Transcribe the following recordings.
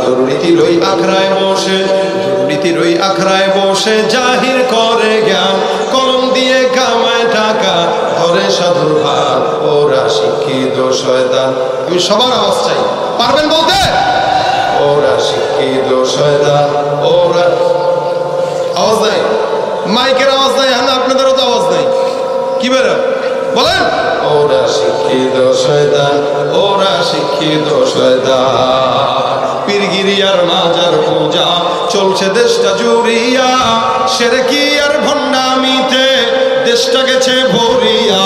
দুর্নীতির ওই আখড়ায় বসে জাহির করে জ্ঞান, কলম দিয়ে কামায় টাকা, ধরে সাধুর ভার, ওরা শিক্ষিত শয়তান। আমি সবার আওয়াজ চাই, পারবেন বলতে? ওরা শিক্ষিত শয়তান, ওরা আওয়াজ নাই, মাইকের আওয়াজ নাই, আপনাদেরও তো আওয়াজ নাই, কি বেরো বলেন? ওরা শিক্ষিত শয়তান, ওরা শিক্ষিত শয়তান। পীরগিরি আর মাজার পূজা চলছে দেশটা জুড়িয়া, শিরকি আর ভণ্ডামিতে দেশটা গেছে ভরিয়া।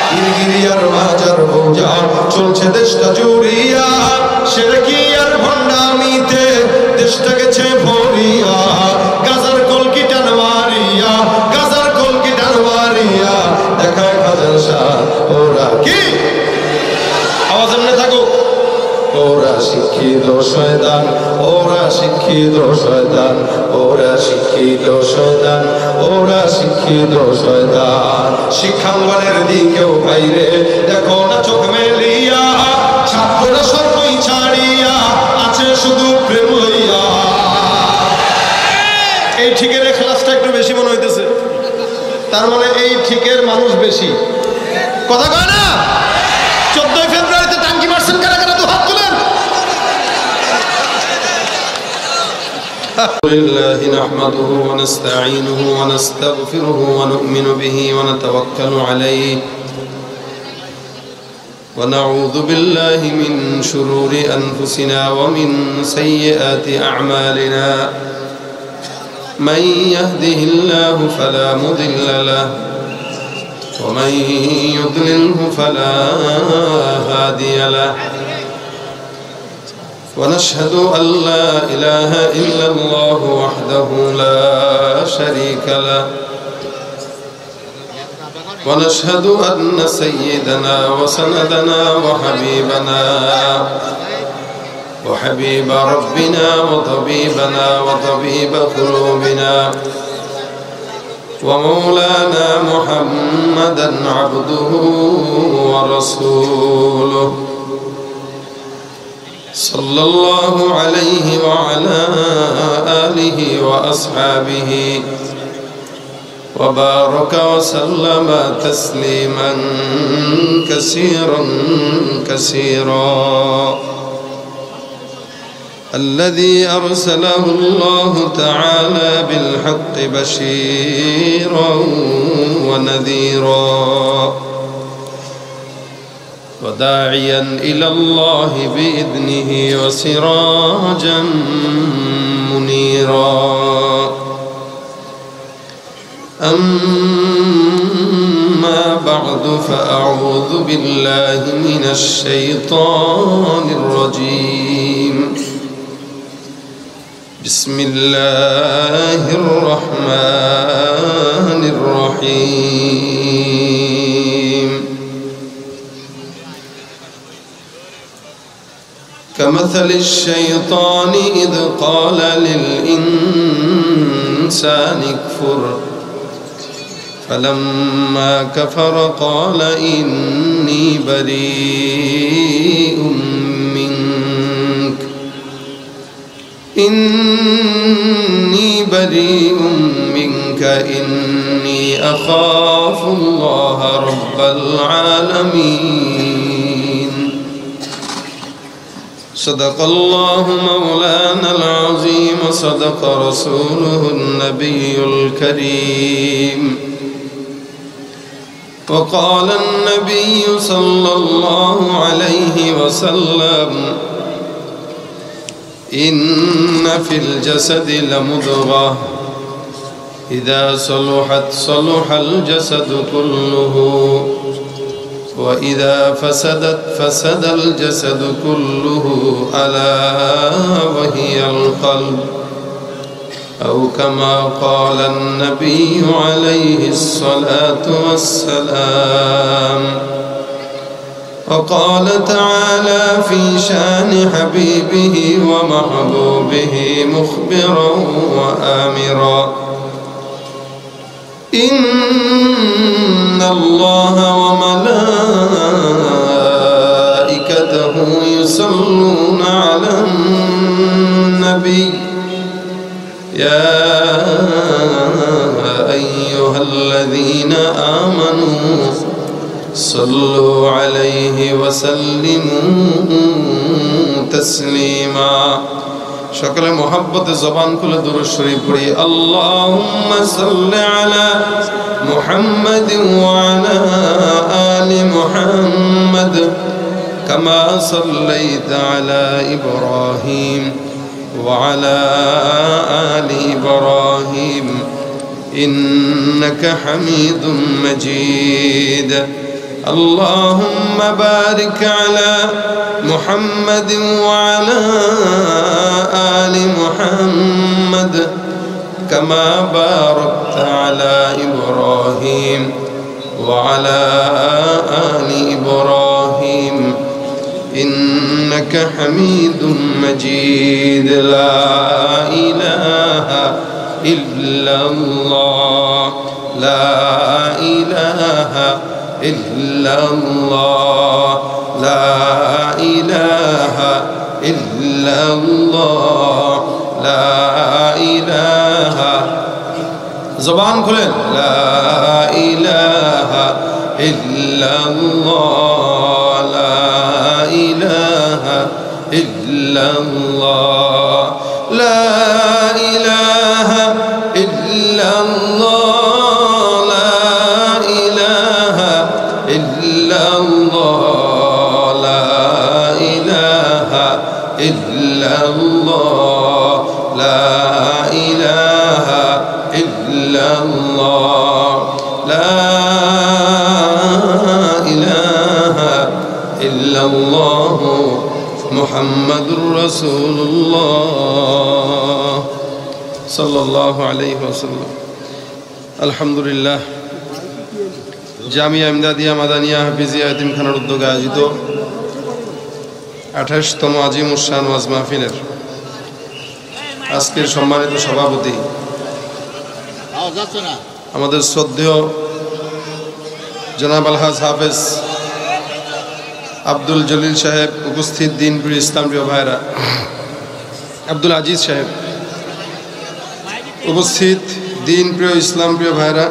পীরগিরি আর মাজার পূজা চলছে দেশটা জুড়িয়া, শিরকি আর ভণ্ডামিতে দেশটা গেছে ভরিয়া। গাজার কলকি টান মারিয়া, গাজার কলকি টান মারিয়া দেখায় খাজার শাহ। ওরা কি আওয়াজ এমনি থাকুক? ওরা শিক্ষিত শয়তান, ওরা শিক্ষিত শয়তান, ওরা শিক্ষিত শয়তান, ওরা শিক্ষিত শয়তান। শিক্ষাঙ্গনের দিকেও বাইরে দেখো না চোখ মেলিয়া, ছাত্ররা সর্বই ছাড়িয়া আছে শুধু প্রেম লইয়া। এই ঠিকের ক্লাসটা একটু বেশি মনে হইতেছে, তার মানে এই ঠিকের মানুষ বেশি, কথা কয় না? 14 ফেব্রুয়ারিতে টাঙ্কি মারছেন কারা কারা, তো হাত তুলেন। لله نحمده ونستعينه ونستغفره ونؤمن به ونتوكل عليه ونعوذ بالله من شرور أنفسنا ومن سيئات أعمالنا من يهده الله فلا مضل له ومن يضلله فلا هادي له ونشهد أن لا إله إلا الله وحده لا شريك له ونشهد أن سيدنا وسندنا وحبيب ربنا وطبيب قلوبنا ومولانا محمدا عبده ورسوله صلى الله عليه وعلى آله وأصحابه وبارك وسلم تسليما كثيرا الذي أرسله الله تعالى بالحق بشيرا ونذيرا وداعيا إلى الله بإذنه وسراجا منيرا أما بعد فأعوذ بالله من الشيطان الرجيم بسم الله الرحمن الرحيم كمثل الشيطان إذ قال للإنسان اكفر فلما كفر قال إني بريء منك إني أخاف الله رب العالمين صدق الله مولانا العظيم صدق رسوله النبي الكريم وقال النبي صلى الله عليه وسلم إن في الجسد لمضغة إذا صلحت صلح الجسد كله وإذا فسدت فسد الجسد كله ألا وهي القلب أو كما قال النبي عليه الصلاة والسلام وقال تعالى في شان حبيبه ومحبوبه مخبرا وآمرا إن الله وملائكته يصلون على يا أيها الذين آمنوا صلوا عليه وسلموا تسليما সকলে মোহাব্বতে জবান খুলে দুরূদ শরীফ পড়ি আল্লাহুম্মা সাল্লি আলা মুহাম্মাদিন ওয়া আলা আলি মুহাম্মাদ কামা সাল্লাইতা আলা ইব্রাহিম ওয়া আলা আলি ইব্রাহিম ইন্নাকা হামিদুম মাজিদ اللهم بارك على محمد وعلى آل محمد كما باركت على إبراهيم وعلى آل إبراهيم إنك حميد مجيد لا إله إلا الله لا إله إلا الله لا إله إلا الله لا إله زبان খুলেন لا إله إلا الله لا إله إلا الله لا إله إلا الله إلا الله لا إله إلا الله لا إله إلا الله محمد رسول الله صلى الله عليه وسلم الحمد لله জামিয়া ইমদাদিয়া মাদানিয়া হাফিজিয়া এতিমখানার উদ্যোগে আয়োজিত 28তম আজিমুস শান ওয়াজ মাহফিলের আজকের সম্মানিত সভাপতি আমাদের শ্রদ্ধেয় জনাব আলহাজ হাফেজ আব্দুল জলিল সাহেব, উপস্থিত দিনপ্রিয় ইসলামপ্রিয় ভাইরা, আব্দুল আজিজ সাহেব, উপস্থিত দিনপ্রিয় ইসলামপ্রিয় ভাইরা,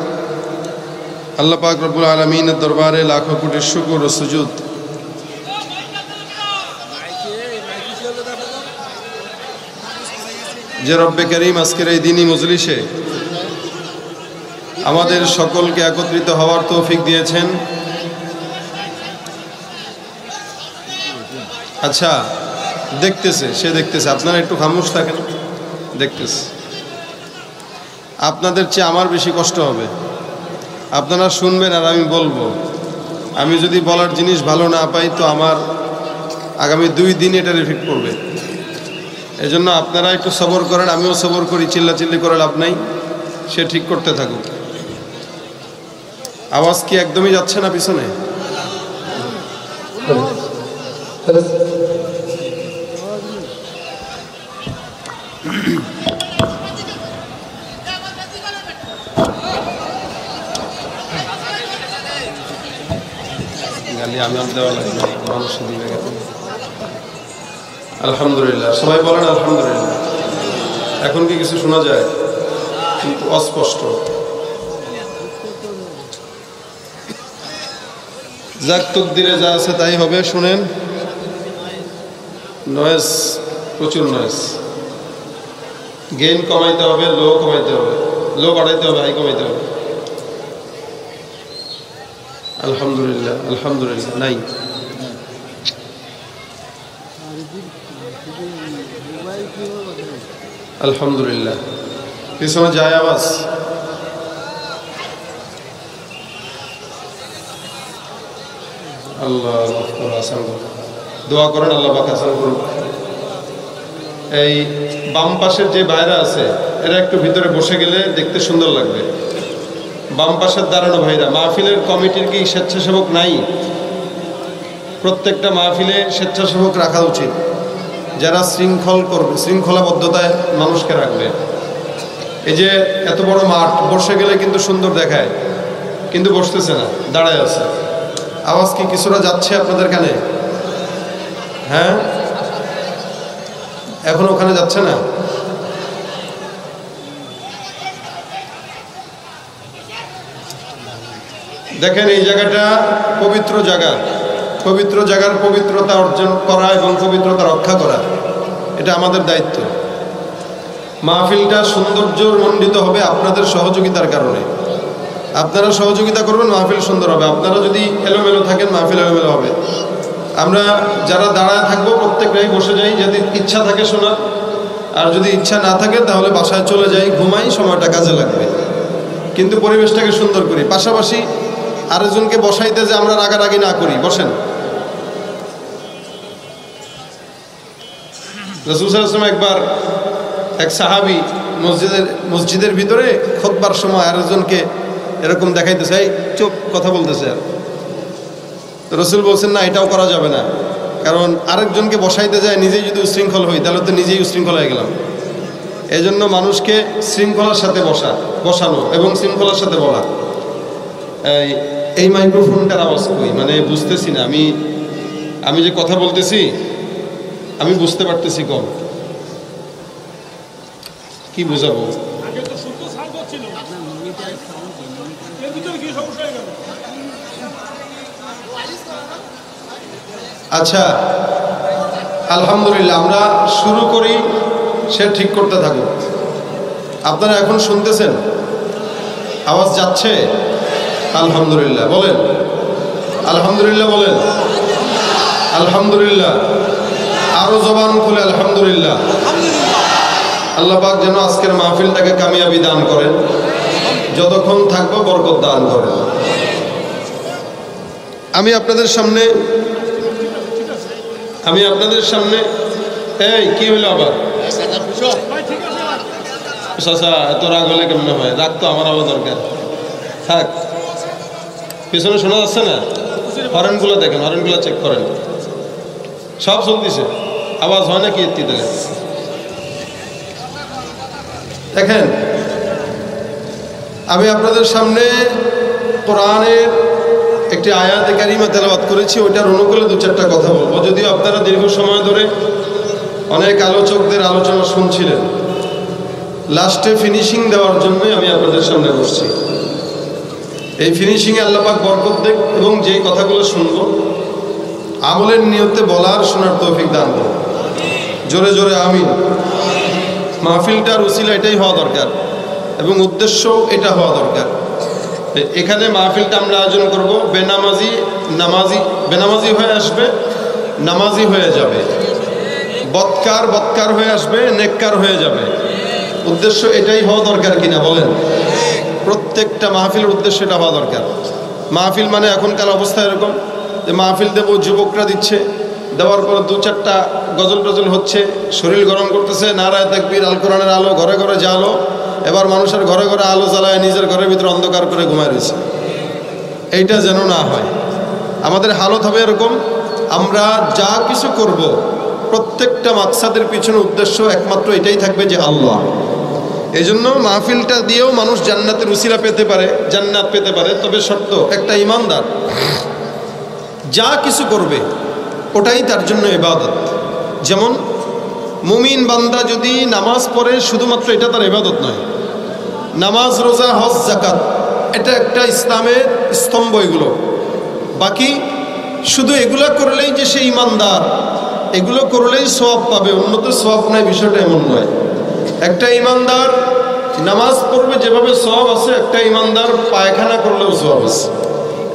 আল্লাহ পাক রব্বুল আলামিনের দরবারে লাখো কোটি শুকর ও সুজুদ। যে রব্বে করিম আজকের এই দিনী মজলিসে আমাদের সকলকে একত্রিত হওয়ার তৌফিক দিয়েছেন। আচ্ছা, দেখতেছে, সে দেখতেছে, আপনারা একটু খামোশ থাকেন, দেখতেছে। আপনাদের চেয়ে আমার বেশি কষ্ট হবে, আপনারা শুনবেন আর আমি বলবো। আমি যদি বলার জিনিস ভালো না পাই তো আমার আগামী 2 দিন এটার এফেক্ট করবে। এজন্য আপনারা একটু সবর করেন, আমিও সবর করি, চিল্লাচিল্লি করে লাভ নাই, সে ঠিক করতে থাকুক। আওয়াজ কি একদমই যাচ্ছে না পিছনে? আলহামদুলিল্লাহ, সবাই বলেন আলহামদুলিল্লাহ। এখন কি কিছু শোনা যায়? কিন্তু অস্পষ্ট। যাক, তকদিরে যা আছে তাই হবে। শুনেন, নয়েজ, প্রচুর নয়েজ। গেইন কমাইতে হবে, লো কমাইতে হবে, লো বাড়াইতে হবে, হাই কমাইতে হবে। আলহামদুলিল্লাহ, আলহামদুলিল্লাহ। নাই, আলহামদুলিল্লাহ। পিছনে যায় আওয়াজ? আল্লাহ আসান দোয়া করেন, আল্লাহ পাক আসান করুন। এই বাম পাশের যে ভাইরা আছে এরা একটু ভিতরে বসে গেলে দেখতে সুন্দর লাগবে। বাম পাশের দাঁড়ানো ভাইরা, মাহফিলের কমিটির কি স্বেচ্ছাসেবক নাই? প্রত্যেকটা মাহফিলে স্বেচ্ছাসেবক রাখা উচিত, যারা শৃঙ্খল করবে, শৃঙ্খলাবদ্ধতায় মানুষকে রাখবে। এই যে এত বড় মাঠ, বসে গেলে কিন্তু সুন্দর দেখায়, কিন্তু বসতেছে না, দাঁড়ায় আছে। আওয়াজ কি কিছুটা যাচ্ছে আপনাদের কানে? হ্যাঁ, এখন ওখানে যাচ্ছে না? দেখেন এই জায়গাটা পবিত্র জায়গা, পবিত্র জায়গার পবিত্রতা অর্জন করা এবং পবিত্রতা রক্ষা করা এটা আমাদের দায়িত্ব। মাহফিলটা সৌন্দর্যমণ্ডিত হবে আপনাদের সহযোগিতার কারণে। আপনারা সহযোগিতা করবেন, মাহফিল সুন্দর হবে। আপনারা যদি এলোমেলো থাকেন, মাহফিল এলোমেলো হবে। আমরা যারা দাঁড়ায় থাকবো প্রত্যেকটাই বসে যাই, যদি ইচ্ছা থাকে শোনার, আর যদি ইচ্ছা না থাকে তাহলে বাসায় চলে যাই, ঘুমাই, সময়টা কাজে লাগবে। কিন্তু পরিবেশটাকে সুন্দর করি। পাশাপাশি আরেকজনকে বসাইতে যে আমরা রাগারাগি না করি। বসেন। রাসূল সাল্লাল্লাহু আলাইহি ওয়াসাল্লাম একবার এক সাহাবী মসজিদের ভিতরে খুতবার সময় আরেকজনকে এরকম দেখাইতেছে, এই চুপ, কথা বলতেছে। তো রাসূল বলছেন না, এটাও করা যাবে না, কারণ আরেকজনকে বসাইতে যায় নিজেই যদি উশৃঙ্খল হই তাহলে তো নিজেই উশৃঙ্খল হয়ে গেলাম। এই জন্য মানুষকে শৃঙ্খলার সাথে বসানো এবং শৃঙ্খলার সাথে বলা। এই মাইক্রোফোনটার আওয়াজ কই, মানে বুঝতেছি না। আমি যে কথা বলতেছি আমি বুঝতে পারতেছি কম, কি বুঝাবো? আচ্ছা, আলহামদুলিল্লাহ, আমরা শুরু করি, সে ঠিক করতে থাকুক। আপনারা এখন শুনতেছেন? আওয়াজ যাচ্ছে? আলহামদুলিল্লাহ বলেন, আলহামদুলিল্লাহ বলেন, আলহামদুলিল্লাহ। আরো জবান খুলে আলহামদুলিল্লাহ। আল্লাহ পাক যেন আজকের মাহফিলটাকে কামিয়াবি দান করেন, যতক্ষণ থাকবো বরকত দান করেন। আমি আপনাদের সামনে এই কি হইলো আবার? চাচা এত রাগ হলে কেমন হয়? রাগ তো আমার আবার দরকার। থাক, পিছনে শোনা যাচ্ছে না? হরেনগুলো দেখেন, হরেনগুলো চেক করেন, সব চলতেছে, আওয়াজ হয় না কি? এত্তি দিলে দেখেন, আমি আপনাদের সামনে কোরআনের একটি আয়াতে কারিমা তেলাওয়াত করেছি, ওইটার অনুকূলে দু চারটা কথা বলবো। যদিও আপনারা দীর্ঘ সময় ধরে অনেক আলোচকদের আলোচনা শুনছিলেন, লাস্টে ফিনিশিং দেওয়ার জন্যই আমি আপনাদের সামনে বসছি। এই ফিনিশিংয়ে আল্লাহ পাক বরকত দেখ এবং যেই কথাগুলো শুনবো আমলের নিয়তে বলার শোনার তৌফিক দান করুন। জোরে জোরে আমিন। মাহফিলটার উসিলা এটাই হওয়া দরকার এবং উদ্দেশ্য এটা হওয়া দরকার। এখানে মাহফিলটা আমরা আয়োজন করব, বেনামাজি হয়ে আসবে, নামাজি হয়ে যাবে, বদকার হয়ে আসবে, নেককার হয়ে যাবে। উদ্দেশ্য এটাই হওয়া দরকার কিনা বলেন? প্রত্যেকটা মাহফিলের উদ্দেশ্য এটা হওয়া দরকার। মাহফিল মানে এখনকার অবস্থা এরকম যে মাহফিল দেব, যুবকরা দিচ্ছে, দেওয়ার পর দু চারটা গজল টজল হচ্ছে, শরীর গরম করতেছে, নারায়ে তাকবীর, আল কোরআনের আলো, ঘরে ঘরে জ্বালো। এবার মানুষের ঘরে ঘরে আলো জ্বালায়, নিজের ঘরের ভিতরে অন্ধকার করে ঘুমায় রয়েছে। এইটা যেন না হয়। আমাদের হালত হবে এরকম, আমরা যা কিছু করব প্রত্যেকটা মাকসাদের পিছনে উদ্দেশ্য একমাত্র এটাই থাকবে যে আল্লাহ। এই জন্য মাহফিলটা দিয়েও মানুষ জান্নাতের উসিলা পেতে পারে, জান্নাত পেতে পারে, তবে শর্ত একটা, ইমানদার যা কিছু করবে ওটাই তার জন্য ইবাদত। যেমন মুমিন বান্দা যদি নামাজ পড়ে, শুধুমাত্র এটা তার ইবাদত নয়। নামাজ, রোজা, হজ, যাকাত এটা একটা ইসলামের স্তম্ভ। এগুলো বাকি শুধু এগুলো করলেই যে সে ইমানদার, এগুলো করলেই সওয়াব পাবে, অন্যত সওয়াব নাই, বিষয়টা এমন নয়। একটা ইমানদার নামাজ পড়বে যেভাবে সওয়াব আছে, একটা ইমানদার পায়খানা করলেও সওয়াব আছে,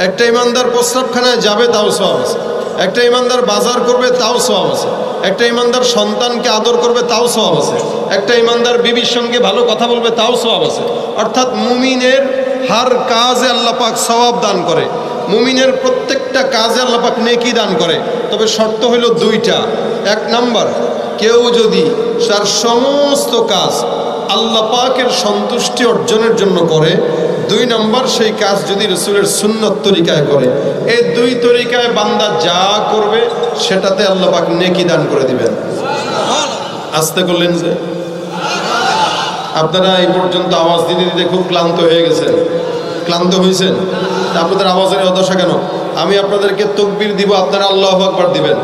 একটা ইমানদার প্রস্রাবখানায় যাবে তাও সওয়াব আছে, একটা ইমানদার বাজার করবে তাও সওয়াব আছে, একটা ইমানদার সন্তানকে আদর করবে তাও সওয়াব আছে, একটা ইমানদার বিবির সঙ্গে ভালো কথা বলবে তাও সওয়াব আছে। অর্থাৎ মুমিনের হার কাজে আল্লাহ পাক সওয়াব দান করে, মুমিনের প্রত্যেকটা কাজে আল্লাহ পাক নেকি দান করে। তবে শর্ত হলো দুইটা। এক নাম্বার, কেউ যদি তার সমস্ত কাজ আল্লাহ পাকের সন্তুষ্টি অর্জনের জন্য করে। দুই নাম্বার, সেই কাজ যদি রাসূলের সুন্নত তরিকায় করে। এই দুই তরিকায় বান্দা যা করবে সেটাতে আল্লাহ পাক নেকি দান করে দিবেন। আস্তে করলেন যে আপনারা এই পর্যন্ত আওয়াজ দিতে দিতে খুব ক্লান্ত হয়ে গেছেন, ক্লান্ত হয়েছেন। আপনাদের আওয়াজের অদশা কেন? আমি আপনাদেরকে তাকবীর দিব, আপনারা আল্লাহু আকবার দিবেন।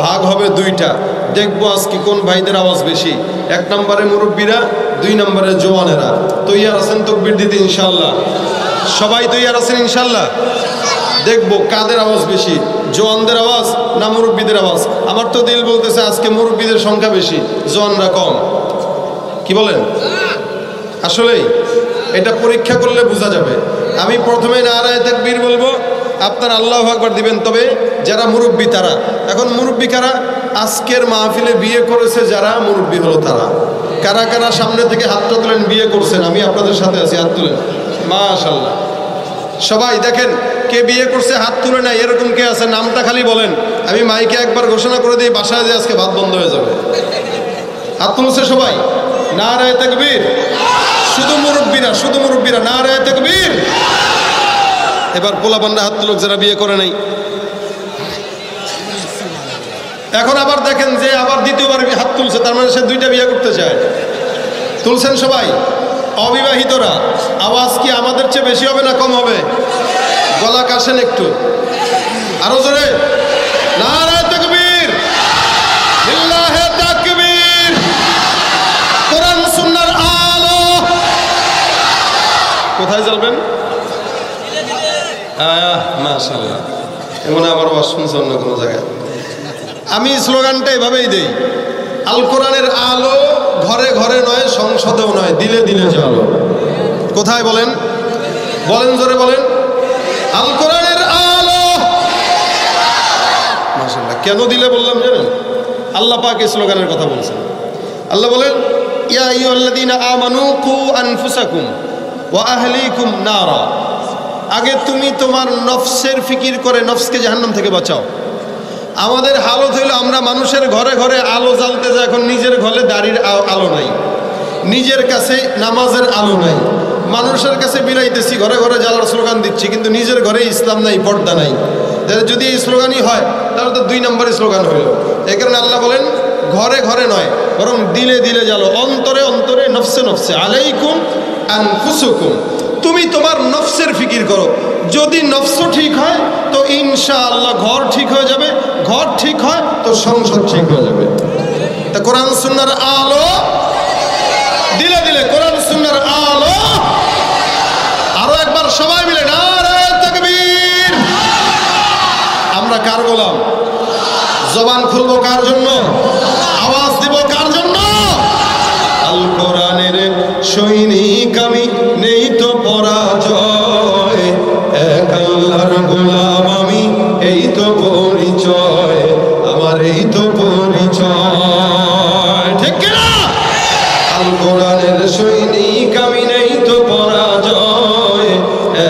ভাগ হবে দুইটা, দেখবো আজকে কোন ভাইদের আওয়াজ বেশি। এক নম্বরে মুরব্বীরা, দুই নম্বরে জওয়ানেরা। তৈয়ার আছেন তাকবীর দিতে ইনশাআল্লাহ? সবাই তৈয়ার আছেন ইনশাআল্লাহ? দেখবো কাদের আওয়াজ বেশি, জওয়ানদের আওয়াজ না মুরব্বীদের আওয়াজ। আমার তো দিল বলতেছে আজকে মুরব্বীদের সংখ্যা বেশি, জওয়ানরা কম। কি বলেন? আসলেই এটা পরীক্ষা করলে বোঝা যাবে। আমি প্রথমে নারায়ে তাকবীর বলবো, আপনারা আল্লাহু আকবার দিবেন। তবে যারা মুরব্বী তারা, এখন মুরব্বী কারা? আজকের মাহফিলে বিয়ে করেছে যারা মুরব্বী হলো তারা। কারা কারা সামনে থেকে হাতটা তুলেন বিয়ে করছেন? আমি আপনাদের সাথে আছি, হাত তুলেন। মাশাআল্লাহ, সবাই দেখেন কে বিয়ে করছে হাত তুলে নাই, এরকম কে আছে নামটা খালি বলেন। আমি মাইকে একবার ঘোষণা করে দিই, বাসায় যে আজকে ভাত বন্ধ হয়ে যাবে। হাত তুলছে সবাই? নারায়ে তাকবীর। শুধু মুরব্বীরা নারায়ে তাকবীর। এবার পোলাপান্ডা হাত তুলুক যারা বিয়ে করে নাই। এখন আবার দেখেন যে আবার দ্বিতীয়বার হাত তুলছে, তার মানে সে দুইটা বিয়ে করতে চায়। তুলছেন সবাই? অবিবাহিতরা আওয়াজ কি আমাদের চেয়ে বেশি হবে না কম হবে? গলা কাশেন একটু, আরো জোরে। নারায়ে তাকবীর, লিল্লাহি তাকবীর। কোরআন সুন্নাহর আলো কোথায় জ্বলবেন? মাশাআল্লাহ, এমন আবার ওয়াজ শুনছে অন্য কোনো জায়গায়। আমি স্লোগানটা এভাবেই দেই, আল কোরআনের আলো ঘরে ঘরে নয়, সংসদেও নয়, দিলে দিলে জ্বলো। কোথায় বলেন? বলেন জোরে বলেন। আল কোরআনের আলো। মাশাআল্লাহ, কেন দিলে বললাম জানেন? আল্লাহ পাক এই স্লোগানের কথা বলছেন। আল্লাহ বলেন, ইয়া আইয়ুহাল্লাযীনা আমানু কু আনফুসাকুম ওয়া আহলিকুম নারা। আগে তুমি তোমার নফসের ফিকির করে নফসকে জাহান্নাম থেকে বাঁচাও। আমাদের হালত হইল আমরা মানুষের ঘরে ঘরে আলো জ্বালতে যাই, এখন নিজের ঘরে দাড়ির আলো নাই, নিজের কাছে নামাজের আলো নাই, মানুষের কাছে বিলাইতেছি, ঘরে ঘরে জ্বালার স্লোগান দিচ্ছি, কিন্তু নিজের ঘরে ইসলাম নাই, পর্দা নাই। যদি এই স্লোগানই হয় তাহলে তো 2 নম্বরের স্লোগান হইল। এই কারণে আল্লাহ বলেন ঘরে ঘরে নয়, বরং দিলে দিলে জ্বালো, অন্তরে অন্তরে, নফসে নফসে। আলাইকুম আনফুসুকুম, তুমি তোমার নফসের ফিকির করো। যদি নফস ঠিক হয় তো ইনশাআল্লাহ ঘর ঠিক হয়ে যাবে, ঘর ঠিক হয় তো সংসার ঠিক হয়ে যাবে। তা কোরআন সুন্নাহর আলো, দিলে দিলে কোরআন সুন্নাহর আলো। আরো একবার সবাই মিলে নারায়ে তাকবীর। আমরা কার গোলাম? জবান খুলবো কার জন্য? আওয়াজ দিব কার জন্য? আল কোরআনের সৈনিক আমি, নেই তো পরাজয়, এক আল্লাহর গোলাম আমি, এই তো পরিচয় আমার, এই তো পরিচয়। ঠিক কিনা? আল কোরআনের সৈনিক আমি, নেই তো পরাজয়,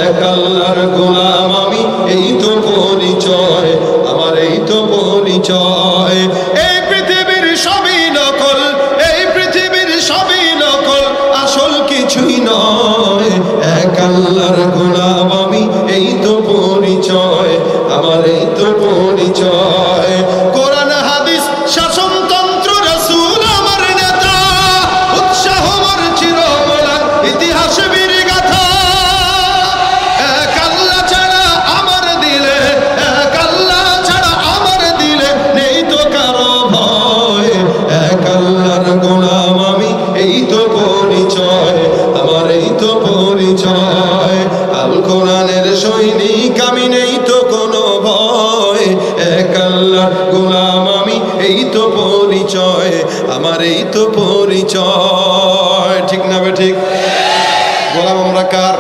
এক আল্লাহর গোলাম আমি, এই তো পরিচয় আমার, এই তো পরিচয়। এই পৃথিবীর সবই নকল, এই পৃথিবীর সবই নকল, আসল কিছুই নয়, এক আল্লাহর গোলাম আমি, এই তো পরিচয় আমার, এই তো পরিচয়। কোরআন হাদিস শাসনতন্ত্র রাসূল আমার নেতা, উৎসাহ আমার চিরমলা ইতিহাস বীর গাথা। এক আল্লাহ ছাড়া আমার দিলে, এক আল্লাহ ছাড়া আমার দিলে নেই তো কারো ভয়, এক আল্লাহর গোলাম আমি, এই তো পরিচয় আমার, এই তো পরিচয়। আল কোরআনের সৈনিক আমি, নেই তো কোনো ভয়, এক আল্লাহর গোলাম আমি, এই তো পরিচয় আমার, এই তো পরিচয়। ঠিক না বে ঠিক? গোলাম আমরা কার?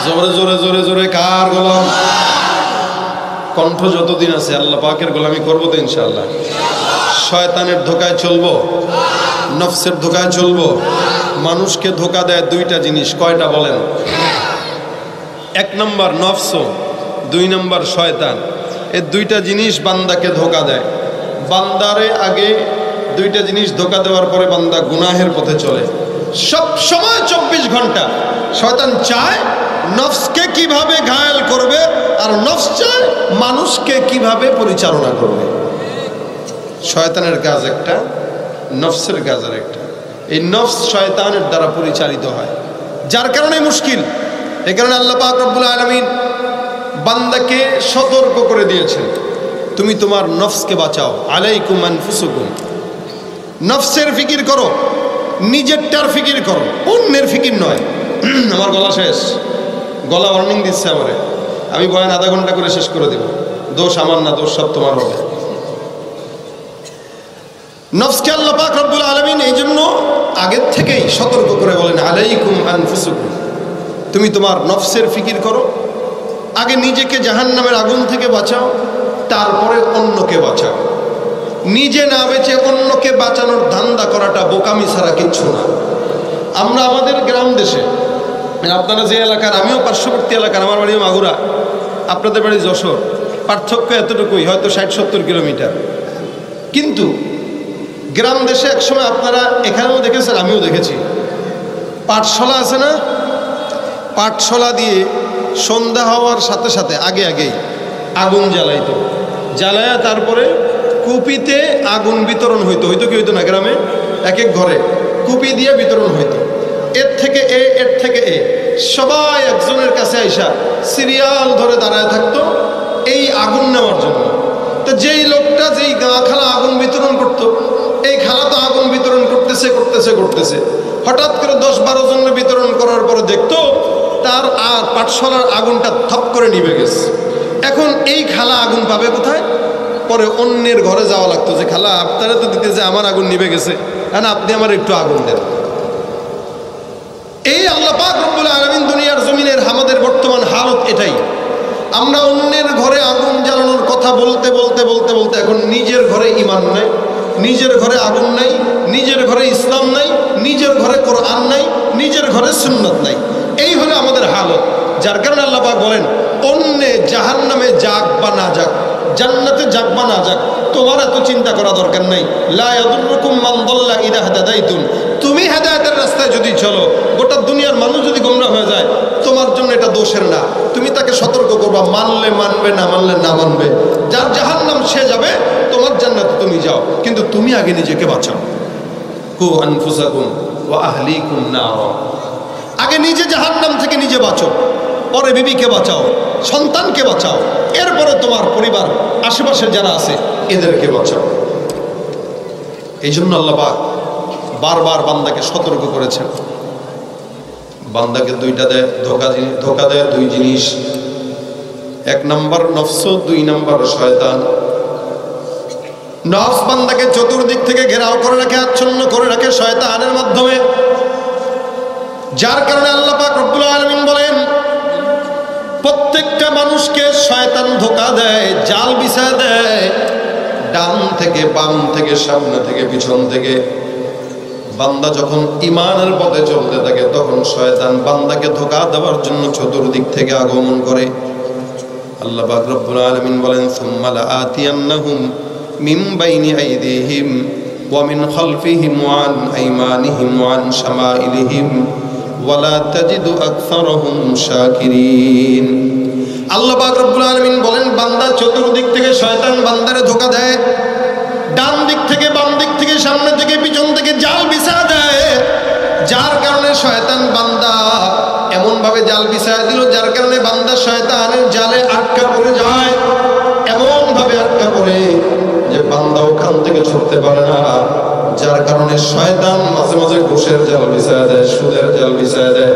জোরে জোরে জোরে জোরে কার গোলাম? কণ্ঠ যতদিন আছে আল্লাহ পাকের গোলামি করবো তো ইনশাআল্লাহ। শয়তানের ধোকায় চলবো, নফসের ধোকায় চলবো। মানুষকে ধোকা দেয় 2টা জিনিস, কয়টা বলেন? 1 নম্বর নফস, 2 নম্বর শয়তান। এই 2টা জিনিস বান্দাকে ধোকা দেয়। বান্দারে আগে 2টা জিনিস ধোকা দেওয়ার পরে বান্দা গুনাহের পথে চলে। সব সময় 24 ঘন্টা শয়তান চায় নফসকে কিভাবে ঘায়েল করবে, আর নফস চায় মানুষকে কিভাবে পরিচালনা করবে। শয়তানের কাজ একটা, নফসের কাজ আর একটা। এই নফস শয়তানের দ্বারা পরিচালিত হয়, যার কারণে মুশকিল। এই কারণে আল্লাহ পাক রব্বুল আলামিন বান্দাকে সতর্ক করে দিয়েছেন, তুমি তোমার নফসকে বাঁচাও। আলাইকুম আনফুসুকুম, নফসের ফিকির করো, নিজেরটার ফিকির করো, অন্যের ফিকির নয়। আমার গলা শেষ, গলা ওয়ার্নিং দিচ্ছে আমারে। আমি বয়ান আধা ঘন্টা করে শেষ করে দেব। দোষ আমার না, দোষ সব তোমার হবে। নফসকে আল্লাহ পাক রব্বুল আলামিন এই জন্য আগের থেকেই সতর্ক করে বলেন, আলাইকুম আনফুসুকুম, তুমি তোমার নফসের ফিকির করো। আগে নিজেকে জাহান্নামের আগুন থেকে বাঁচাও, তারপরে অন্যকে বাঁচাও। নিজে না বেঁচে অন্যকে বাঁচানোর ধান্দা করাটা বোকামি ছাড়া কিচ্ছু না। আমরা আমাদের গ্রাম দেশে, আপনারা যে এলাকার, আমিও পার্শ্ববর্তী এলাকার, আমার বাড়িও মাগুরা, আপনাদের বাড়ি যশোর, পার্থক্য এতটুকুই, হয়তো 60-70 কিলোমিটার। কিন্তু গ্রাম দেশে একসময় আপনারা এখানেও দেখেছেন, আমিও দেখেছি, পাঠশালা আছে না, পাঠশালা দিয়ে সন্ধ্যা হওয়ার সাথে সাথে আগেই আগুন জ্বালাইতো, জ্বালায়া তারপরে কুপিতে আগুন বিতরণ হইতো কি হইতো না, গ্রামে এক এক ঘরে কুপি দিয়ে বিতরণ হইতো। এর থেকে এ সবাই একজনের কাছে আইসা সিরিয়াল ধরে দাঁড়ায় থাকতো এই আগুন নেওয়ার জন্য। তো যেই লোকটা যেই খালা আগুন বিতরণ করতো, এই খালা তো আগুন বিতরণ করতেছে, হঠাৎ করে 10-12 জন বিতরণ করার পরে দেখতো তার আর পাঠশালার আগুনটা থপ করে নিভে গেছে। এখন এই খালা আগুন পাবে কোথায়? পরে অন্যের ঘরে যাওয়া লাগতো, যে খালা আপনারা তো দিতে যে আমার আগুন নিভে গেছে, না আপনি আমার একটু আগুন দেন। এই আল্লাহ পাক রব্বুল আলামিন দুনিয়ার জমিনের আমাদের বর্তমান হালত এটাই। আমরা অন্যের ঘরে আগুন জ্বালানোর কথা বলতে এখন নিজের ঘরে ঈমান নাই, নিজের ঘরে আগুন নাই, নিজের ঘরে ইসলাম নাই, নিজের ঘরে কোরআন নাই, নিজের ঘরে সুন্নাত নাই। এই হলো আমাদের হালত। যার কারণে আল্লাহ পাক বলেন, অন্যে জাহান্নামে যাক বা না যাক, জান্নাতে যাক বা না যাক, তোমার এত চিন্তা করা দরকার নাই। লা ইয়াদুররুকুম মান দাল্লা ইযা হাদাদাইতুম, তুমি হেদায়েতের রাস্তায় যদি চলো, গোটা দুনিয়ার মানুষ যদি গোমরাহ হয়ে যায়, তোমার জন্য এটা দোষের না। তুমি তাকে সতর্ক করবা, মানলে মানবে, না মানলে না মানবে। যার জাহান্নাম সে যাবে, তোমার জান্নাতে তুমি যাও, কিন্তু তুমি আগে নিজেকে বাঁচাও। কু আনফুসাকুম ওয়া আহলিকুম নার, আগে নিজে জাহান্নাম থেকে নিজে বাঁচো, পরে বিবিকে বাঁচাও, সন্তানকে বাঁচাও, এরপরে তোমার পরিবার, আশেপাশে যারা আছে এদেরকে বাঁচাও। এই জন্য আল্লাহ পাক বারবার বান্দাকে সতর্ক করেছেন। বান্দাকে ধোকা দেয় দুই জিনিস, 1 নম্বর নফস, 2 নম্বর শয়তান। নফস বান্দাকে চতুর্দিক থেকে ঘেরাও করে রাখে, আচ্ছন্ন করে রাখে শয়তানের মাধ্যমে। যার কারণে আল্লাহ পাক রব্বুল আলামিন বলেন, প্রত্যেকটা মানুষকে শয়তান ধোকা দেয়, জাল বিছায় দেয়, ডান থেকে বাম থেকে সামনে থেকে পিছন থেকে। বান্দা যখন ঈমানের পথে চলতে থাকে, তখন শয়তান বান্দাকে ধোকা দেওয়ার জন্য চতুর্দিক থেকে আগমন করে। আল্লাহ পাক রব্বুল আলামিন বলেন, সুম্মা লাআতিয়ান্নাহুম মিন বাইনি আইদিহিম ওয়া মিন খালফিহিম ওয়া আন আইমানিহিম ওয়া আন শামাইলিহিম ওয়ালা তাজিদু আকসারহুম শাকিরিন। আল্লাহ পাক রব্বুল আলামিন বলেন, বান্দা চতুর্দিক থেকে শয়তান বান্দারে ধোকা দেয়, ডান দিক থেকে বাম দিক থেকে সামনে থেকে পিছন থেকে জাল বিছা দেয়। যার কারণে শয়তান বান্দা এমন ভাবে জাল বিছায় দিল, যার কারণে বান্দা শয়তানের জালে আটকা পড়ে যায়, এমন ভাবে আটকা পড়ে যে বান্দা ওখান থেকে ছুটতে পারে না। যার কারণে শয়তান মাঝে মাঝে ঘুষের জাল বিছায় দেয়, সুদের জাল বিছায় দেয়,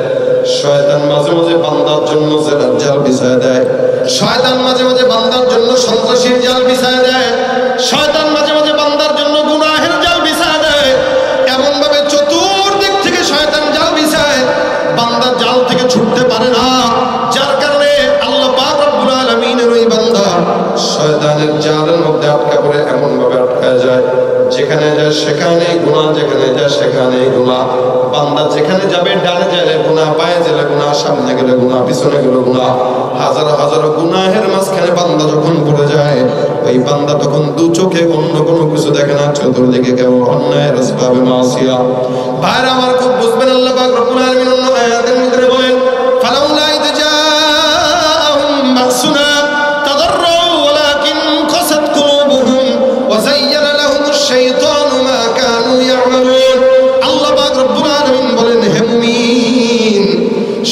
শয়তান মাঝে মাঝে বান্দার জন্য জেনার জাল বিছায় দেয়, শয়তান মাঝে মাঝে বান্দার জন্য সন্ত্রাসীর জাল বিছায় দেয়, শয়তান মাঝে মাঝে বান্দার জন্য গুনাহের জাল বিছায় দেয়। এমন ভাবে চতুর্দিক থেকে শয়তান জাল বিছায়, বান্দা জাল থেকে ছুটতে পারে না। যার কারণে আল্লাহ পাক রব্বুল আলামিনের ওই বান্দা শয়তানের জালের মধ্যে আটকা পড়ে এমন ভাবে আটকায় যায়, যেখানে যায় সেখানে গুনাহ, যেখানে যায় সেখানে গুনাহ। বান্দা যেখানে যাবে, ডানে গেলে গুনাহ, বায়ে গেলে গুনাহ, সামনে গেলে গুনাহ, পিছনে গেলে গুনাহ, হাজার হাজার গুনাহের মাঝখানে বান্দা যখন পড়ে যায়, ওই বান্দা তখন দু চোখে অন্য কোনো কিছু দেখে না, চতুর্দিকে কেবল অন্যায়ের আসবাবে মাসিয়া। ভাইরা আমার, খুব বুঝবেন, আল্লাহ পাক রব্বুল আলামিন অন্য আয়াতের ভিতরে বলেন, ফালাউলা ইয জাআহুম বাসুনা তাদাররাউ ওয়ালাকিন কাসাত কুলুবুহুম ওয়া যায়্যানা লাহুমুশ শাইতানু মা কানু ইয়ামালুন। আল্লাহ পাক রব্বুল আলামিন বলেন, হে মুমিন,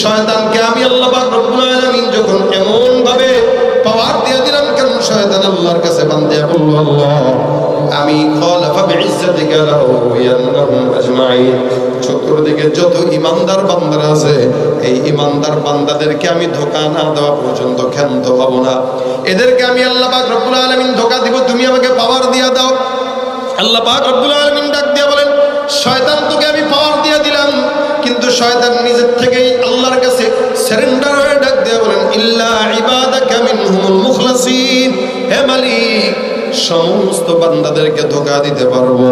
শয়তানকে আমি আল্লাহ পাক রব্বুল আলামিন যখন এমন ভাবে পাওয়ার দিয়ে দিলাম, কারণ শয়তান আল্লাহর কাছে বান্দা বলল, আল্লাহ আমি খালাফা বিইজ্জাতিকা লাউয়ান লানুদখিলান্নাহুম আজমাইন। চতুর্দিকে যত ঈমানদার বান্দারা আছে, এই ঈমানদার বান্দাদেরকে আমি ধোঁকা না দেওয়া পর্যন্ত ক্ষান্ত হব না। এদেরকে আমি আল্লাহ পাক রব্বুল আলামিন ধোঁকা দিব, তুমি আমাকে পাওয়ার দিয়া দাও। আল্লাহ পাক রব্বুল আলামিন ডাক দিয়া বলেন, শয়তান তোকে আমি পাওয়ার দিয়া দিলাম, কিন্তু শয়তান নিজের থেকেই আল্লাহর কাছে সারেন্ডার হয়ে ডাক দিয়া বলেন, ইল্লা ইবাদাকা মিনহুমুল মুখলাসিন, হে মালিক সমস্ত বান্দাদেরকে ধোঁকা দিতে পারবো,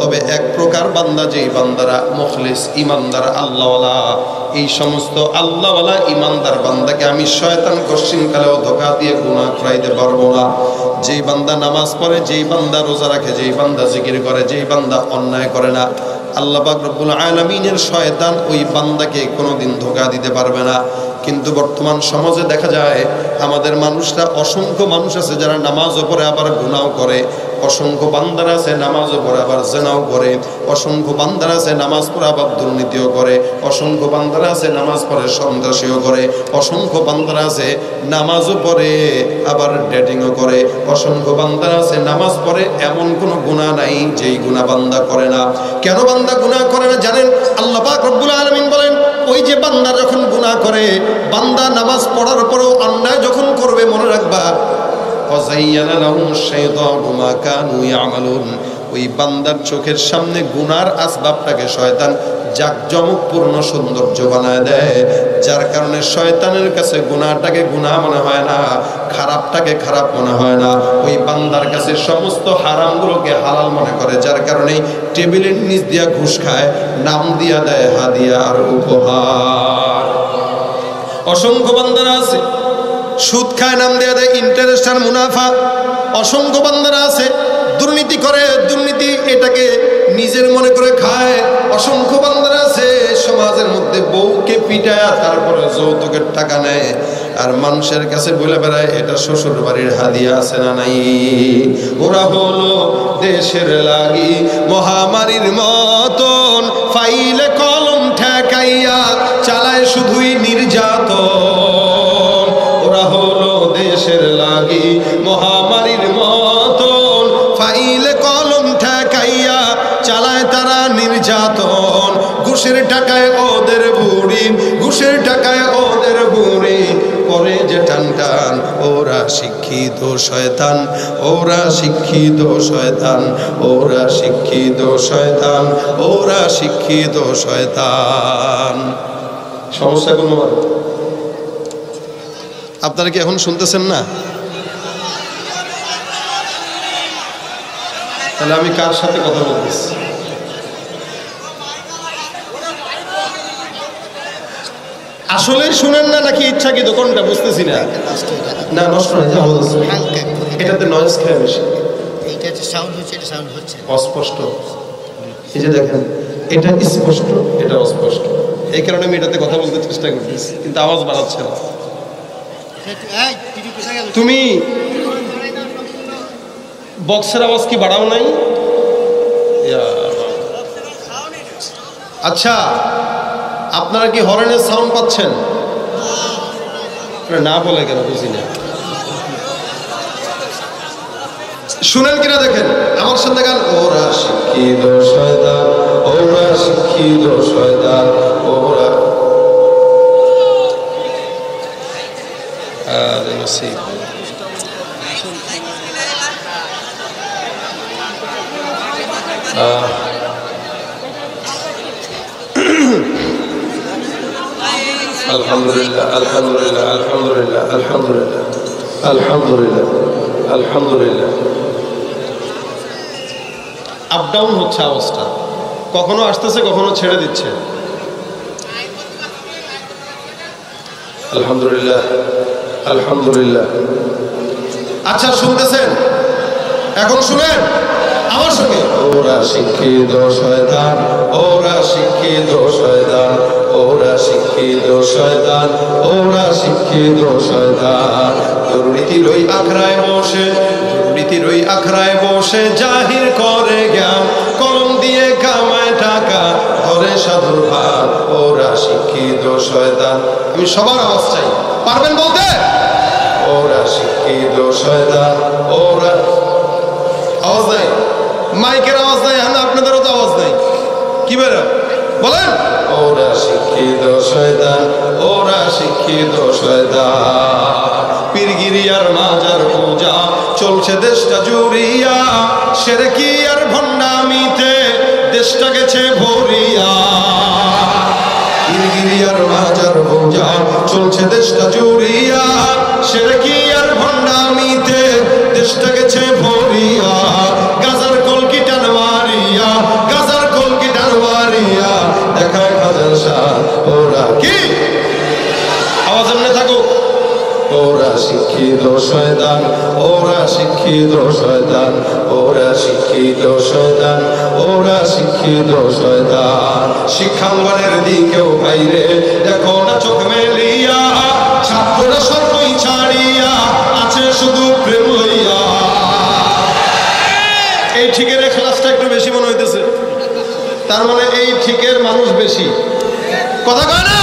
তবে এক প্রকার বান্দা, যেই বান্দারা মুখলিস ইমানদার আল্লাহওয়ালা, এই সমস্ত আল্লাহওয়ালা ইমানদার বান্দাকে আমি শয়তান কশিনকালেও ধোঁকা দিয়ে গুনাহ করাইতে পারবো না। যেই বান্দা নামাজ পড়ে, যেই বান্দা রোজা রাখে, যেই বান্দা জিকির করে, যেই বান্দা অন্যায় করে না, আল্লাহ পাক রব্বুল আলামিনের শয়তান ওই বান্দাকে কোনোদিন ধোঁকা দিতে পারবে না। কিন্তু বর্তমান সমাজে দেখা যায় আমাদের মানুষরা, অসংখ্য মানুষ আছে যারা নামাজও পড়ে আবার গুনাহও করে, অসংখ্য বান্দারা আছে নামাজও পড়ে আবার জেনাও করে, অসংখ্য বান্দারা আছে নামাজ পড়ে আবার দুর্নীতিও করে, অসংখ্য বান্দারা আছে নামাজ পড়ে সন্ত্রাসীও করে, অসংখ্য বান্দারা আছে নামাজও পড়ে আবার ডেটিংও করে, অসংখ্য বান্দারা আছে নামাজ পড়ে এমন কোনো গুনাহ নাই যেই গুনাহ বান্দা করে না। কেন বান্দা গুনাহ করে না জানেন? আল্লাহ পাক রব্বুল আলামিন বলেন, ওই যে বান্দা যখন গুনাহ করে, বান্দা নামাজ পড়ার পরেও অন্যায় যখন করবে, মনে রাখবা ওয়াযায়্যানা লাহুমুশ শাইতানু মা কানু ইয়ামালুন, ওই বান্দার চোখের সামনে গুনার আসবাবটাকে শয়তান জাকজমকপূর্ণ সৌন্দর্য বানায় দেয়, যার কারণে শয়তানের কাছে গুনাহটাকে গুনাহ মনে হয় না, খারাপটাকে খারাপ মনে হয় না। ওই বান্দার কাছে সমস্ত হারামগুলোকে হালাল মনে করে, যার কারণে টেবিলের নিচ দিয়া ঘুষ খায়, নাম দিয়া দেয় হাদিয়া আর উপহার। অসংখ্য বান্দারা আছে সুদ খায়, নাম দেয়া দেয় ইন্টারেস্ট আর মুনাফা। অসংখ্য বান্দারা আছে দুর্নীতি করে, দুর্নীতি এটাকে নিজের মনে করে খায়। অসংখ্য বান্দারা আছে সমাজের মধ্যে বউকে পিটায় তারপরে যৌতুকের টাকা নেয়, আর মানুষের কাছে বলে বেড়ায় এটা শ্বশুর বাড়ির হাদিয়া আছে না নাই। ওরা হলো দেশের লাগি মহামারীর মতন, ফাইলে কলম ঠেকাইয়া চালায় শুধুই নির্যাতন। ওরা হলো দেশের লাগি মহামারীর মতন, ফাইলে কলম ঠেকাইয়া চালায় তারা নির্যাতন। ঘুষের টাকায় ওদের বুড়ি, ঘুষের টাকায় ওদের বুড়ি করে যে টান টান। ওরা শিক্ষিত শয়তান, ওরা শিক্ষিত শয়তান, ওরা শিক্ষিত শয়তান, ওরা শিক্ষিত শয়তান। সমস্যা কোনো? আপনারা কি এখন শুনতেছেন না? তাহলে আমি কার সাথে কথা বলতেছি? আসলে শুনেন না নাকি ইচ্ছাকৃত, কোনটা বুঝতেছি না। না নষ্ট না, যা বলছি এটাতে নয়েজ খায় বেশি, এইটাতে সাউন্ড হচ্ছে, এটা সাউন্ড হচ্ছে অস্পষ্ট। এই যে দেখেন, এটা স্পষ্ট, এটা অস্পষ্ট, এই কারণে আমি এটাতে কথা বলতে চেষ্টা করতেছি, কিন্তু আওয়াজ বাড়াচ্ছে না। তুমি বক্সের আওয়াজ কি বাড়াও নাই? আচ্ছা, আপনারা কি হর্নের সাউন্ড পাচ্ছেন? না বলে কেন বুঝি না, শুনেন কিনা দেখেন আমার সাথে গান। ওরা শিক্ষিত শয়তান, ওরা শিক্ষিত শয়তান, ওরা নসিব। আলহামদুলিল্লাহ আলহামদুলিল্লাহ আলহামদুলিল্লাহ আলহামদুলিল্লাহ আলহামদুলিল্লাহ আলহামদুলিল্লাহ। আপ ডাউন হচ্ছে আওয়াজটা, কখনো আসতেছে কখনো ছেড়ে দিচ্ছে। আলহামদুলিল্লাহ আলহামদুলিল্লাহ। আচ্ছা শুনতেছেন? এখন শুনেন আমার সঙ্গে। ওরা শিক্ষিত শয়তান, ওরা শিক্ষিত শয়তান, ওরা শিক্ষিত শয়তান, ওরা শিক্ষিত শয়তান। দুর্নীতির ওই আখড়ায় বসে, দুর্নীতির ওই আখড়ায় বসে জাহির করে জ্ঞান, কলম দিয়ে কামায় টাকা, ধরে সাধুর ভান। ওরা শিক্ষিত শয়তান। আমি সবার আওয়াজ চাই, পারবেন বলতে? ওরা শিক্ষিত শয়তান, ওরা। আওয়াজ নাই, মাইকের আওয়াজ নাই, আপনাদেরও তো আওয়াজ নাই। কি বেরা বলেন? ওরা শিক্ষিত শয়তান, ওরা শিক্ষিত শয়তান। পীরগিরি আর মাজার পূজা চলছে দেশটা জুড়িয়া, শিরকি আর ভণ্ডামিতে দেশটা গেছে ভরিয়া। পীরগিরি আর মাজার পূজা চলছে দেশটা জুড়িয়া, শিরকি আর ভণ্ডামিতে দেশটা গেছে ভরিয়া। গাজার কলকি টান মারিয়া, গাজার কলকি টান মারিয়া দেখায় হাজার শাহ। ওরা কি আওয়াজ এমনি থাকুক। ওরা শিক্ষিত শয়তান, ওরা শিক্ষিত শয়তান, ওরা শিক্ষিত শয়তান, ওরা শিক্ষিত শয়তান। শিক্ষাঙ্গনের দিকেও বাইরে দেখো না চোখ মেলিয়া, ছাত্ররা সর্বই ছাড়িয়া আছে শুধু প্রেম লইয়া। এই ঠিকের ক্লাসটা একটু বেশি মনে হইতেছে, তার মানে এই ঠিকের মানুষ বেশি, কথা কয় না?